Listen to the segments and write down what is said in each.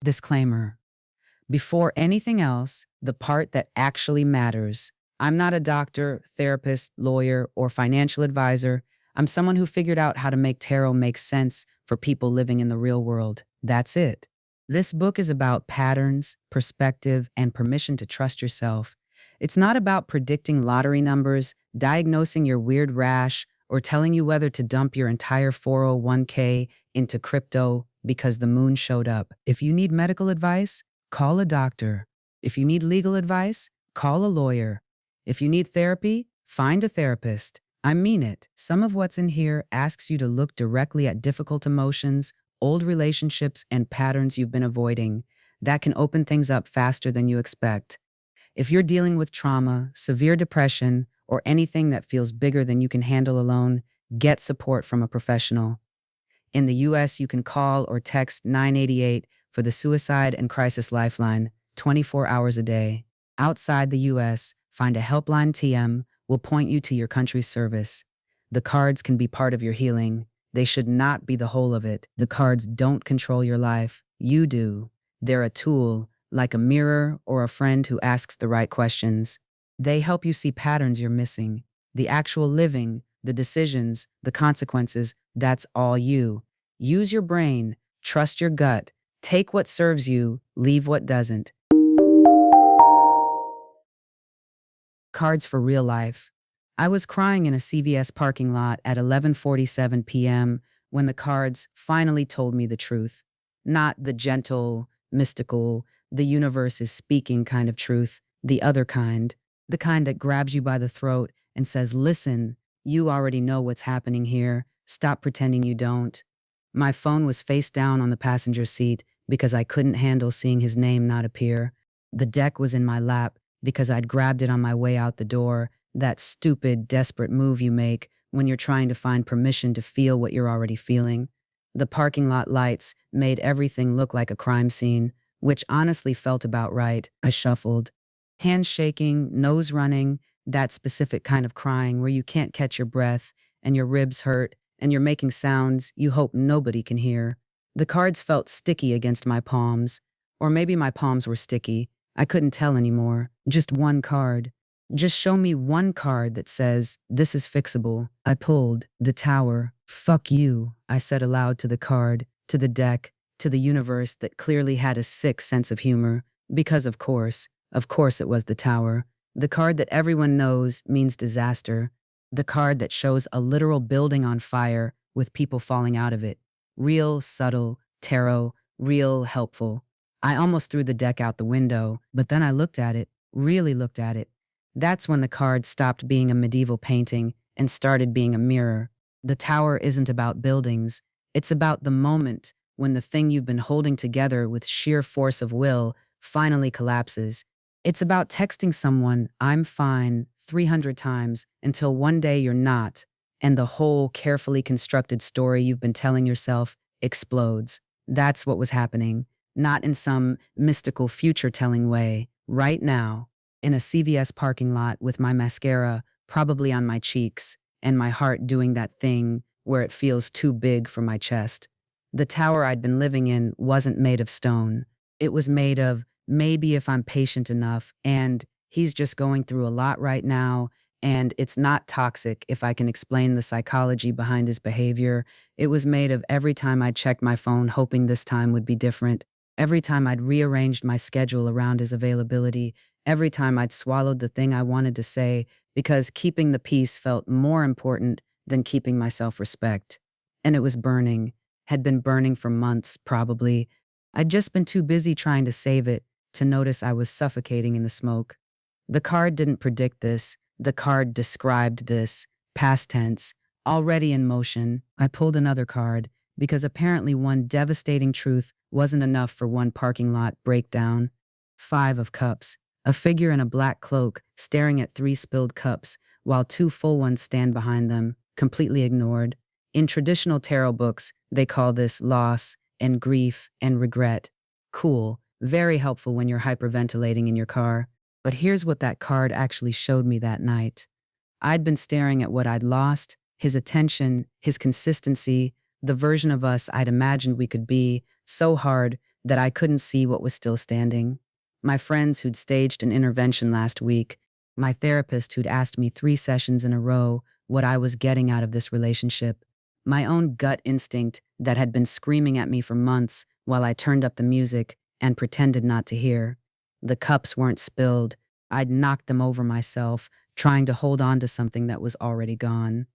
Disclaimer. Before anything else, the part that actually matters. I'm not a doctor, therapist, lawyer, or financial advisor. I'm someone who figured out how to make tarot make sense for people living in the real world. That's it. This book is about patterns, perspective, and permission to trust yourself. It's not about predicting lottery numbers, diagnosing your weird rash, or telling you whether to dump your entire 401k into crypto because the moon showed up. If you need medical advice, call a doctor. If you need legal advice, call a lawyer. If you need therapy, find a therapist. I mean it. Some of what's in here asks you to look directly at difficult emotions, old relationships, and patterns you've been avoiding. That can open things up faster than you expect. If you're dealing with trauma, severe depression, or anything that feels bigger than you can handle alone, get support from a professional. In the US, you can call or text 988 for the Suicide and Crisis Lifeline 24 hours a day. Outside the US, find a helpline TM will point you to your country's service. The cards can be part of your healing. They should not be the whole of it. The cards don't control your life. You do. They're a tool, like a mirror or a friend who asks the right questions. They help you see patterns you're missing. The actual living, the decisions, the consequences, that's all you. Use your brain, trust your gut, take what serves you, leave what doesn't. Cards for real life. I was crying in a CVS parking lot at 11:47 p.m. when the cards finally told me the truth. Not the gentle, mystical, the universe is speaking kind of truth, the other kind. The kind that grabs you by the throat and says, listen, you already know what's happening here. Stop pretending you don't. My phone was face down on the passenger seat because I couldn't handle seeing his name not appear. The deck was in my lap because I'd grabbed it on my way out the door, that stupid, desperate move you make when you're trying to find permission to feel what you're already feeling. The parking lot lights made everything look like a crime scene, which honestly felt about right. I shuffled. Hands shaking, nose running, that specific kind of crying where you can't catch your breath and your ribs hurt and you're making sounds you hope nobody can hear. The cards felt sticky against my palms. Or maybe my palms were sticky. I couldn't tell anymore. Just one card. Just show me one card that says, this is fixable. I pulled the Tower. Fuck you, I said aloud to the card, to the deck, to the universe that clearly had a sick sense of humor. Because of course it was the Tower. The card that everyone knows means disaster. The card that shows a literal building on fire with people falling out of it. Real, subtle, tarot, real, helpful. I almost threw the deck out the window, but then I looked at it, really looked at it. That's when the card stopped being a medieval painting and started being a mirror. The Tower isn't about buildings. It's about the moment when the thing you've been holding together with sheer force of will finally collapses. It's about texting someone, I'm fine, 300 times until one day you're not, and the whole carefully constructed story you've been telling yourself explodes. That's what was happening, not in some mystical future-telling way, right now, in a CVS parking lot with my mascara probably on my cheeks and my heart doing that thing where it feels too big for my chest. The tower I'd been living in wasn't made of stone. It was made of maybe if I'm patient enough, and he's just going through a lot right now, and it's not toxic if I can explain the psychology behind his behavior. It was made of every time I'd checked my phone hoping this time would be different, every time I'd rearranged my schedule around his availability, every time I'd swallowed the thing I wanted to say because keeping the peace felt more important than keeping my self-respect. And it was burning, had been burning for months, probably. I'd just been too busy trying to save it to notice I was suffocating in the smoke. The card didn't predict this. The card described this, past tense, already in motion. I pulled another card because apparently one devastating truth wasn't enough for one parking lot breakdown. 5 of Cups, a figure in a black cloak staring at 3 spilled cups while 2 full ones stand behind them, completely ignored. In traditional tarot books, they call this loss and grief and regret. Cool. Very helpful when you're hyperventilating in your car. But here's what that card actually showed me that night. I'd been staring at what I'd lost, his attention, his consistency, the version of us I'd imagined we could be, so hard that I couldn't see what was still standing. My friends who'd staged an intervention last week, my therapist who'd asked me 3 sessions in a row what I was getting out of this relationship, my own gut instinct that had been screaming at me for months while I turned up the music and pretended not to hear. The cups weren't spilled. I'd knocked them over myself, trying to hold on to something that was already gone.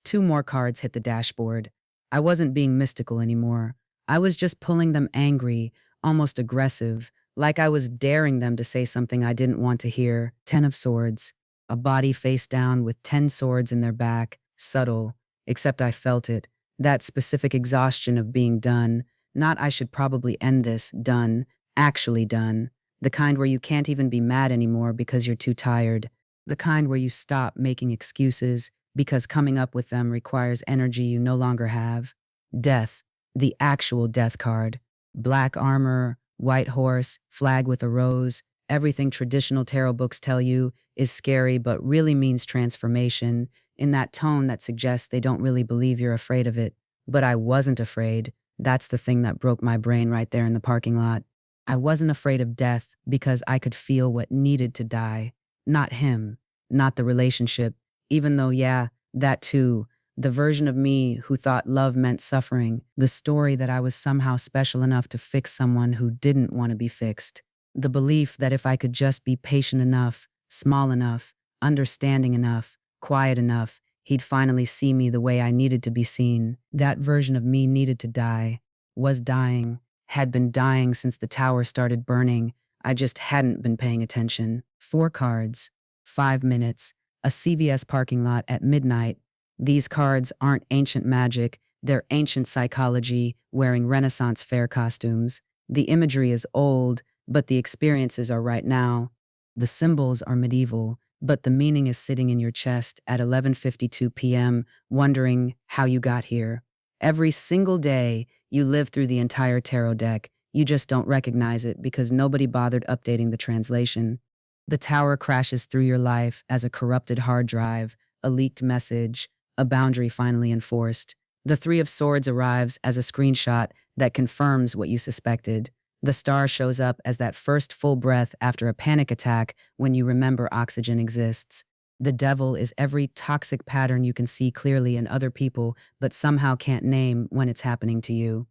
2 more cards hit the dashboard. I wasn't being mystical anymore. I was just pulling them angry, almost aggressive, like I was daring them to say something I didn't want to hear. 10 of Swords. A body face down with 10 swords in their back, subtle, except I felt it. That specific exhaustion of being done. Not I should probably end this, done, actually done. The kind where you can't even be mad anymore because you're too tired. The kind where you stop making excuses because coming up with them requires energy you no longer have. Death, the actual death card. Black armor, white horse, flag with a rose, everything traditional tarot books tell you is scary but really means transformation, in that tone that suggests they don't really believe you're afraid of it. But I wasn't afraid. That's the thing that broke my brain right there in the parking lot. I wasn't afraid of death because I could feel what needed to die. Not him, not the relationship, even though, yeah, that too, the version of me who thought love meant suffering, the story that I was somehow special enough to fix someone who didn't want to be fixed, the belief that if I could just be patient enough, small enough, understanding enough, quiet enough, he'd finally see me the way I needed to be seen. That version of me needed to die, was dying, had been dying since the tower started burning. I just hadn't been paying attention. 4 cards, 5 minutes, a CVS parking lot at midnight. These cards aren't ancient magic, they're ancient psychology wearing Renaissance fair costumes. The imagery is old, but the experiences are right now. The symbols are medieval, but the meaning is sitting in your chest at 11:52 p.m., wondering how you got here. Every single day, you live through the entire tarot deck. You just don't recognize it because nobody bothered updating the translation. The tower crashes through your life as a corrupted hard drive, a leaked message, a boundary finally enforced. The 3 of Swords arrives as a screenshot that confirms what you suspected. The star shows up as that first full breath after a panic attack when you remember oxygen exists. The devil is every toxic pattern you can see clearly in other people but somehow can't name when it's happening to you.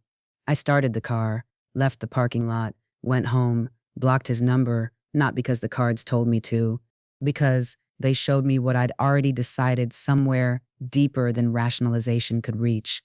I started the car, left the parking lot, went home, blocked his number, not because the cards told me to, because they showed me what I'd already decided somewhere deeper than rationalization could reach.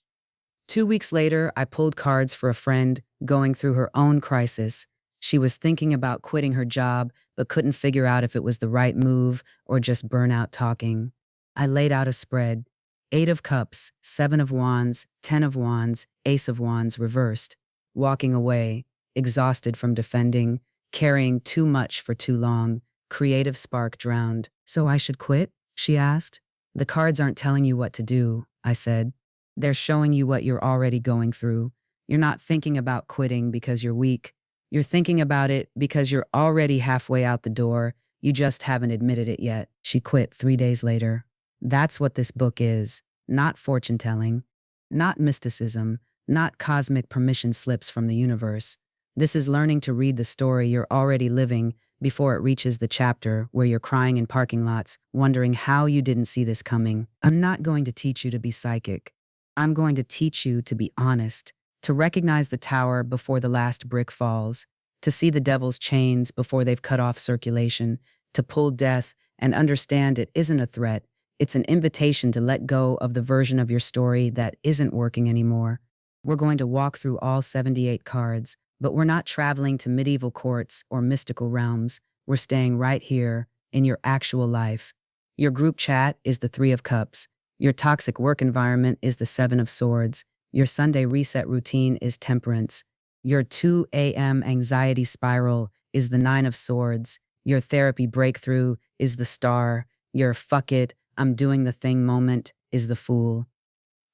2 weeks later, I pulled cards for a friend going through her own crisis. She was thinking about quitting her job, but couldn't figure out if it was the right move or just burnout talking. I laid out a spread: 8 of Cups, 7 of Wands, 10 of Wands, Ace of Wands reversed. Walking away, exhausted from defending, carrying too much for too long, creative spark drowned. So I should quit? She asked. The cards aren't telling you what to do, I said. They're showing you what you're already going through. You're not thinking about quitting because you're weak. You're thinking about it because you're already halfway out the door. You just haven't admitted it yet. She quit 3 days later. That's what this book is. Not fortune telling, not mysticism, not cosmic permission slips from the universe. This is learning to read the story you're already living before it reaches the chapter where you're crying in parking lots, wondering how you didn't see this coming. I'm not going to teach you to be psychic. I'm going to teach you to be honest, to recognize the tower before the last brick falls, to see the devil's chains before they've cut off circulation, to pull death and understand it isn't a threat. It's an invitation to let go of the version of your story that isn't working anymore. We're going to walk through all 78 cards, but we're not traveling to medieval courts or mystical realms. We're staying right here in your actual life. Your group chat is the 3 of Cups. Your toxic work environment is the 7 of Swords. Your Sunday reset routine is Temperance. Your 2 a.m. anxiety spiral is the 9 of Swords. Your therapy breakthrough is the Star. Your fuck it, I'm doing the thing moment is the Fool.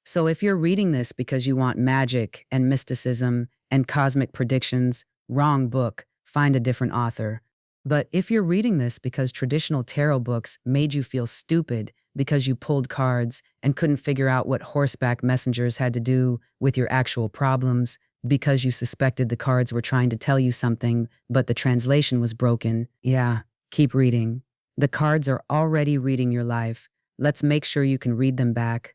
So if you're reading this because you want magic and mysticism and cosmic predictions, wrong book, find a different author. But if you're reading this because traditional tarot books made you feel stupid because you pulled cards and couldn't figure out what horseback messengers had to do with your actual problems, because you suspected the cards were trying to tell you something, but the translation was broken. Yeah, keep reading. The cards are already reading your life. Let's make sure you can read them back.